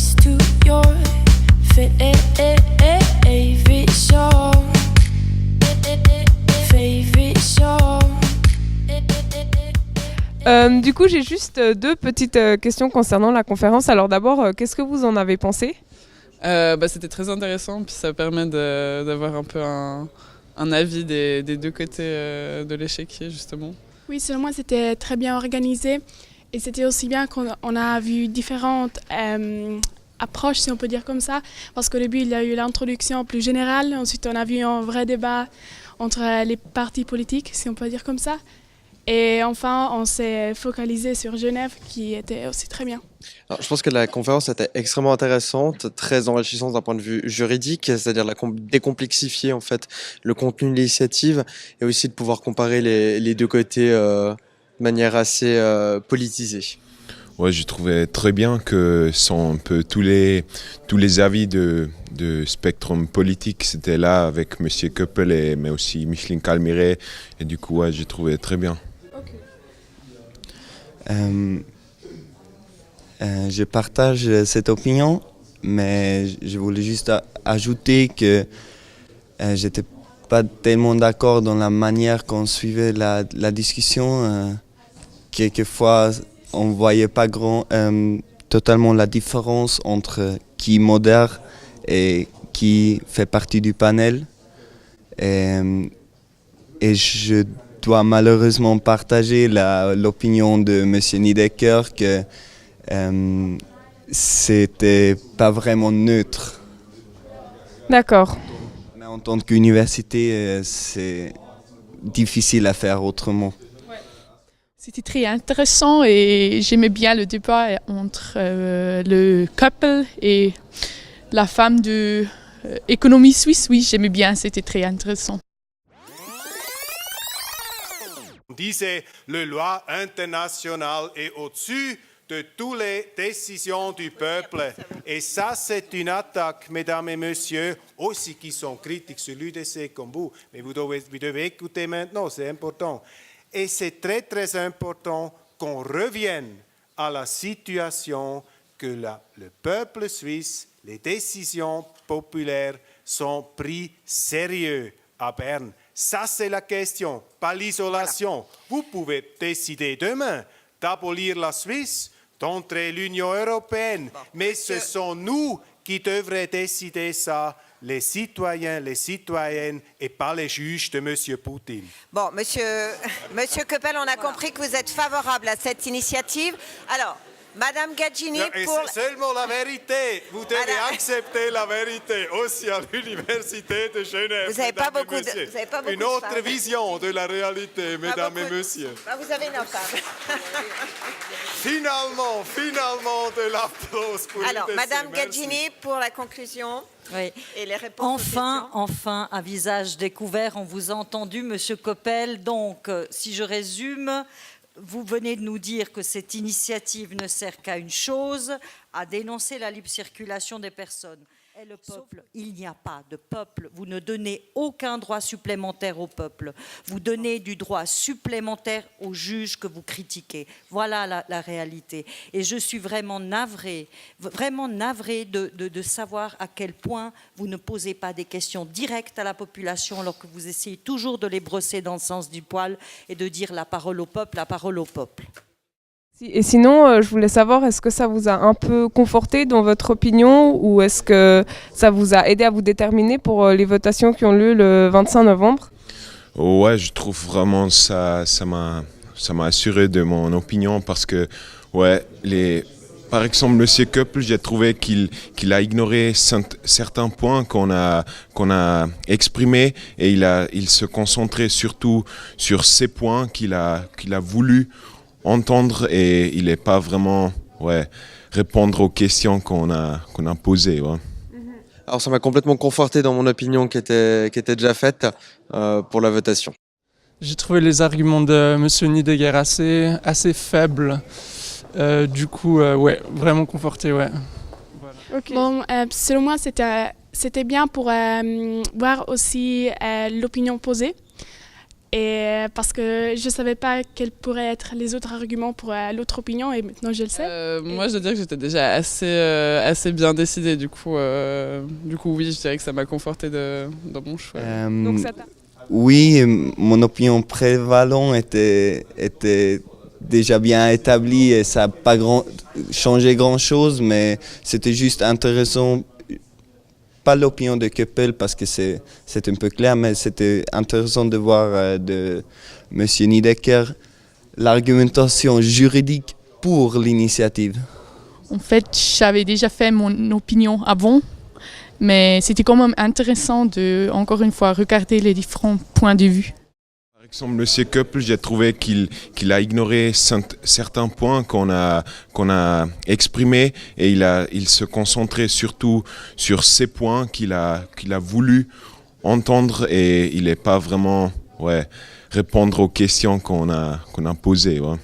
close to your favorite show. Favorite show. Du coup, j'ai juste deux petites questions concernant la conférence. Alors d'abord, qu'est-ce que vous en avez pensé ? C'était très intéressant, puis ça permet d'avoir un peu un avis des deux côtés de l'échiquier, justement. Oui, selon moi, c'était très bien organisé et c'était aussi bien qu'on a vu différentes approches, si on peut dire comme ça, parce qu'au début, il y a eu l'introduction plus générale, ensuite on a vu un vrai débat entre les partis politiques, si on peut dire comme ça, et enfin, on s'est focalisé sur Genève, qui était aussi très bien. Alors, je pense que la conférence était extrêmement intéressante, très enrichissante d'un point de vue juridique, c'est-à-dire décomplexifier en fait le contenu de l'initiative et aussi de pouvoir comparer les deux côtés de manière assez politisée. Ouais, j'ai trouvé très bien que sont un peu tous les avis de spectrum politique, c'était là avec Monsieur Köppel mais aussi Micheline Calmiret, et du coup, ouais, j'ai trouvé très bien. Je partage cette opinion, mais je voulais juste ajouter que j'étais pas tellement d'accord dans la manière qu'on suivait la discussion. Quelquefois, on voyait pas totalement la différence entre qui modère et qui fait partie du panel. Et je dois malheureusement partager l'opinion de M. Niedecker que c'était pas vraiment neutre. D'accord. Mais en tant qu'université, c'est difficile à faire autrement. C'était très intéressant et j'aimais bien le débat entre le couple et la femme de économie suisse. Oui, j'aimais bien, c'était très intéressant. On disait le loi internationale est au-dessus de toutes les décisions du peuple. Et ça, c'est une attaque, mesdames et messieurs, aussi qui sont critiques sur l'UDC comme vous. Mais vous devez écouter maintenant, c'est important. Et c'est très, très important qu'on revienne à la situation que le peuple suisse, les décisions populaires sont prises sérieux à Berne. Ça, c'est la question, pas l'isolation. Vous pouvez décider demain d'abolir la Suisse, d'entrer l'Union européenne, mais ce sont nous qui devraient décider ça, les citoyens, les citoyennes, et pas les juges de M. Poutine. Bon, monsieur Köppel, on a compris que vous êtes favorable à cette initiative. Alors, Madame Gaggini, Seulement la vérité. Vous devez accepter la vérité aussi à l'Université de Genève. Vous n'avez pas beaucoup Une autre vision de la réalité, mesdames et messieurs. Vous avez une femme. Finalement, de l'applause pour Alors, l'UDC. Madame Gaggini, pour la conclusion. Oui. Et les réponses Enfin, à visage découvert, on vous a entendu, Monsieur Köppel. Donc, si je résume, vous venez de nous dire que cette initiative ne sert qu'à une chose, à dénoncer la libre circulation des personnes. Et le peuple, il n'y a pas de peuple. Vous ne donnez aucun droit supplémentaire au peuple. Vous donnez du droit supplémentaire aux juges que vous critiquez. Voilà la réalité. Et je suis vraiment navrée de savoir à quel point vous ne posez pas des questions directes à la population alors que vous essayez toujours de les brosser dans le sens du poil et de dire la parole au peuple, la parole au peuple. Et sinon, je voulais savoir, est-ce que ça vous a un peu conforté dans votre opinion ou est-ce que ça vous a aidé à vous déterminer pour les votations qui ont lieu le 25 novembre ? Ouais, je trouve vraiment ça m'a assuré de mon opinion parce que, ouais, par exemple, M. Köppel, j'ai trouvé qu'il a ignoré certains points qu'on a exprimés et il se concentrait surtout sur ces points qu'il a voulu entendre et il n'est pas vraiment répondre aux questions qu'on a posées. Ouais. Alors ça m'a complètement conforté dans mon opinion qui était déjà faite pour la votation. J'ai trouvé les arguments de M. Niedecker assez faibles. Du coup, vraiment conforté. Ouais. Voilà. Okay. Bon, selon moi, c'était bien pour voir aussi l'opinion posée. Et parce que je ne savais pas quels pourraient être les autres arguments pour l'autre opinion, et maintenant je le sais. Moi, je dois dire que j'étais déjà assez bien décidée. Du coup, oui, je dirais que ça m'a confortée dans mon choix. Donc ça t'a- Oui, mon opinion prévalente était déjà bien établie et ça n'a pas changé grand-chose, mais c'était juste intéressant. Pas l'opinion de Keppel parce que c'est un peu clair, mais c'était intéressant de voir de M. Niedecker l'argumentation juridique pour l'initiative. En fait, j'avais déjà fait mon opinion avant, mais c'était quand même intéressant de, encore une fois, regarder les différents points de vue. Par exemple, Monsieur Keppel, j'ai trouvé qu'il a ignoré certains points qu'on a exprimés et il se concentrait surtout sur ces points qu'il a voulu entendre et il n'est pas vraiment répondre aux questions qu'on a posées. Ouais.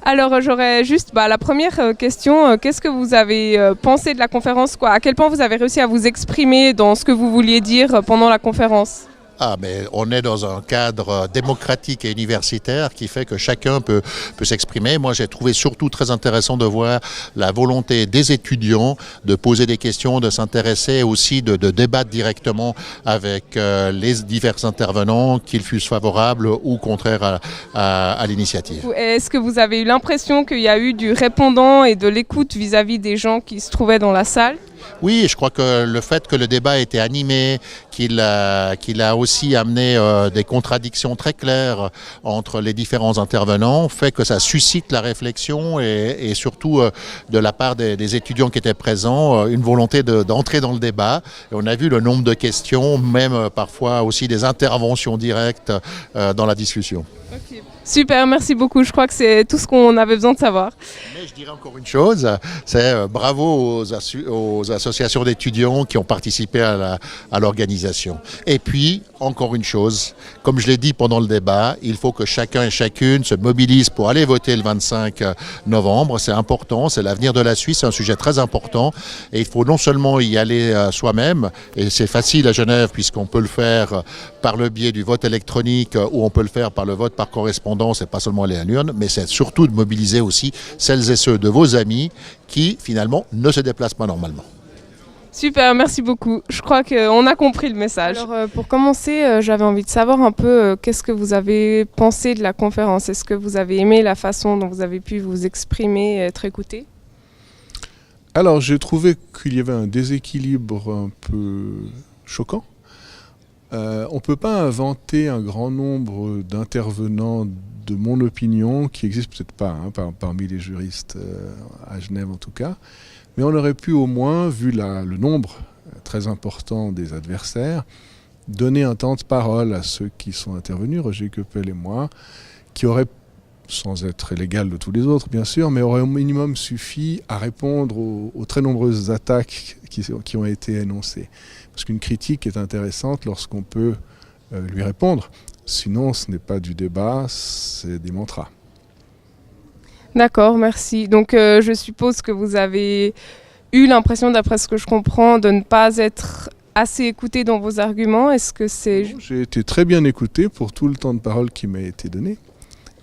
Alors j'aurais juste la première question, qu'est-ce que vous avez pensé de la conférence, quoi? À quel point vous avez réussi à vous exprimer dans ce que vous vouliez dire pendant la conférence? Mais on est dans un cadre démocratique et universitaire qui fait que chacun peut s'exprimer. Moi, j'ai trouvé surtout très intéressant de voir la volonté des étudiants de poser des questions, de s'intéresser aussi, de débattre directement avec les divers intervenants, qu'ils fussent favorables ou contraires à l'initiative. Est-ce que vous avez eu l'impression qu'il y a eu du répondant et de l'écoute vis-à-vis des gens qui se trouvaient dans la salle? Oui, je crois que le fait que le débat était animé, qu'il a aussi amené des contradictions très claires entre les différents intervenants, fait que ça suscite la réflexion et surtout de la part des étudiants qui étaient présents, une volonté d'entrer dans le débat. Et on a vu le nombre de questions, même parfois aussi des interventions directes dans la discussion. Okay. Super, merci beaucoup. Je crois que c'est tout ce qu'on avait besoin de savoir. Mais je dirais encore une chose, c'est bravo aux associations d'étudiants qui ont participé à l'organisation. Et puis, encore une chose, comme je l'ai dit pendant le débat, il faut que chacun et chacune se mobilise pour aller voter le 25 novembre. C'est important, c'est l'avenir de la Suisse, c'est un sujet très important. Et il faut non seulement y aller soi-même, et c'est facile à Genève puisqu'on peut le faire par le biais du vote électronique ou on peut le faire par le vote par correspondance et pas seulement aller à l'urne, mais c'est surtout de mobiliser aussi celles et ceux de vos amis qui finalement ne se déplacent pas normalement. Super, merci beaucoup. Je crois qu'on a compris le message. Alors pour commencer, j'avais envie de savoir un peu qu'est-ce que vous avez pensé de la conférence. Est-ce que vous avez aimé la façon dont vous avez pu vous exprimer et être écouté? Alors j'ai trouvé qu'il y avait un déséquilibre un peu choquant. On ne peut pas inventer un grand nombre d'intervenants de mon opinion, qui n'existent peut-être pas parmi les juristes à Genève en tout cas, mais on aurait pu au moins, vu le nombre très important des adversaires, donner un temps de parole à ceux qui sont intervenus, Roger Keppel et moi, qui auraient, sans être l'égal de tous les autres bien sûr, mais auraient au minimum suffi à répondre aux très nombreuses attaques qui ont été énoncées. Parce qu'une critique est intéressante lorsqu'on peut lui répondre. Sinon, ce n'est pas du débat, c'est des mantras. D'accord, merci. Donc je suppose que vous avez eu l'impression, d'après ce que je comprends, de ne pas être assez écouté dans vos arguments. Est-ce que c'est... J'ai été très bien écouté pour tout le temps de parole qui m'a été donné.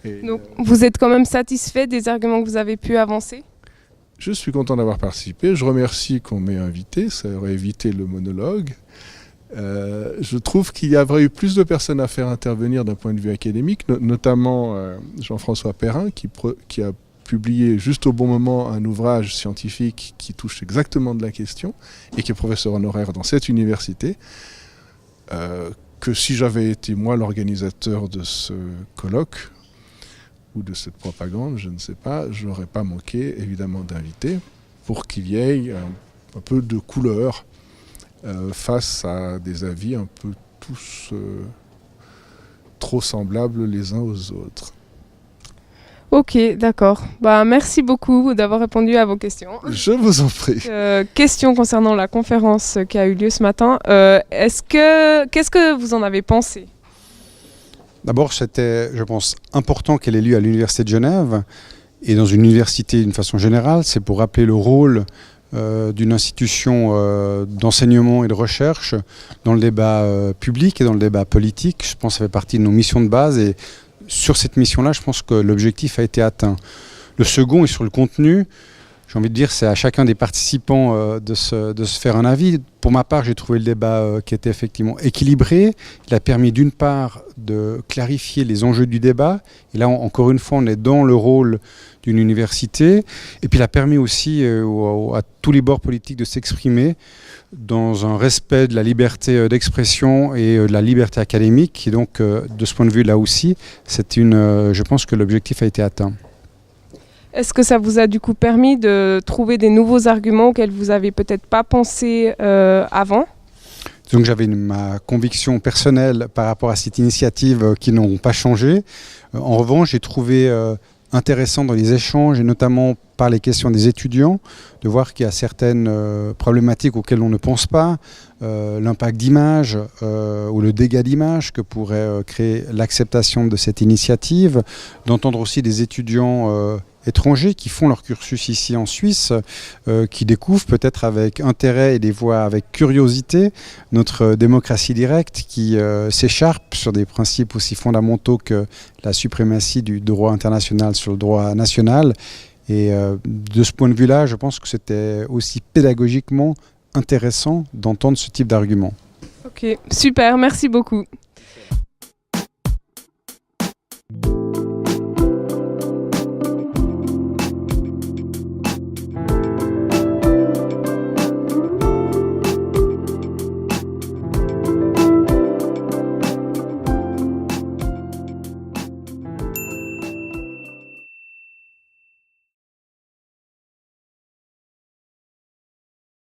Et donc vous êtes quand même satisfait des arguments que vous avez pu avancer? Je suis content d'avoir participé. Je remercie qu'on m'ait invité. Ça aurait évité le monologue. Je trouve qu'il y aurait eu plus de personnes à faire intervenir d'un point de vue académique, notamment Jean-François Perrin qui a publié juste au bon moment un ouvrage scientifique qui touche exactement de la question et qui est professeur honoraire dans cette université, que si j'avais été moi l'organisateur de ce colloque ou de cette propagande, je ne sais pas, je n'aurais pas manqué évidemment d'inviter pour qu'il y ait un peu de couleur face à des avis un peu tous trop semblables les uns aux autres. Ok, d'accord. Merci beaucoup d'avoir répondu à vos questions. Je vous en prie. Question concernant la conférence qui a eu lieu ce matin. Qu'est-ce que vous en avez pensé? D'abord, c'était, je pense, important qu'elle ait lieu à l'Université de Genève. et dans une université d'une façon générale, c'est pour rappeler le rôle d'une institution d'enseignement et de recherche dans le débat public et dans le débat politique. Je pense que ça fait partie de nos missions de base et sur cette mission-là, je pense que l'objectif a été atteint. Le second est sur le contenu. J'ai envie de dire, c'est à chacun des participants de se faire un avis. Pour ma part, j'ai trouvé le débat qui était effectivement équilibré. Il a permis d'une part de clarifier les enjeux du débat. Et là, encore une fois, on est dans le rôle d'une université. Et puis, il a permis aussi à tous les bords politiques de s'exprimer dans un respect de la liberté d'expression et de la liberté académique. Et donc, de ce point de vue-là aussi, je pense que l'objectif a été atteint. Est-ce que ça vous a du coup permis de trouver des nouveaux arguments auxquels vous n'avez peut-être pas pensé avant ? Donc j'avais ma conviction personnelle par rapport à cette initiative qui n'ont pas changé. En revanche, j'ai trouvé intéressant dans les échanges et notamment par les questions des étudiants de voir qu'il y a certaines problématiques auxquelles on ne pense pas, l'impact d'image ou le dégât d'image que pourrait créer l'acceptation de cette initiative, d'entendre aussi des étudiants étrangers qui font leur cursus ici en Suisse, qui découvrent peut-être avec intérêt et des voix avec curiosité notre démocratie directe qui s'écharpe sur des principes aussi fondamentaux que la suprématie du droit international sur le droit national. Et de ce point de vue-là, je pense que c'était aussi pédagogiquement intéressant d'entendre ce type d'arguments. Ok, super, merci beaucoup.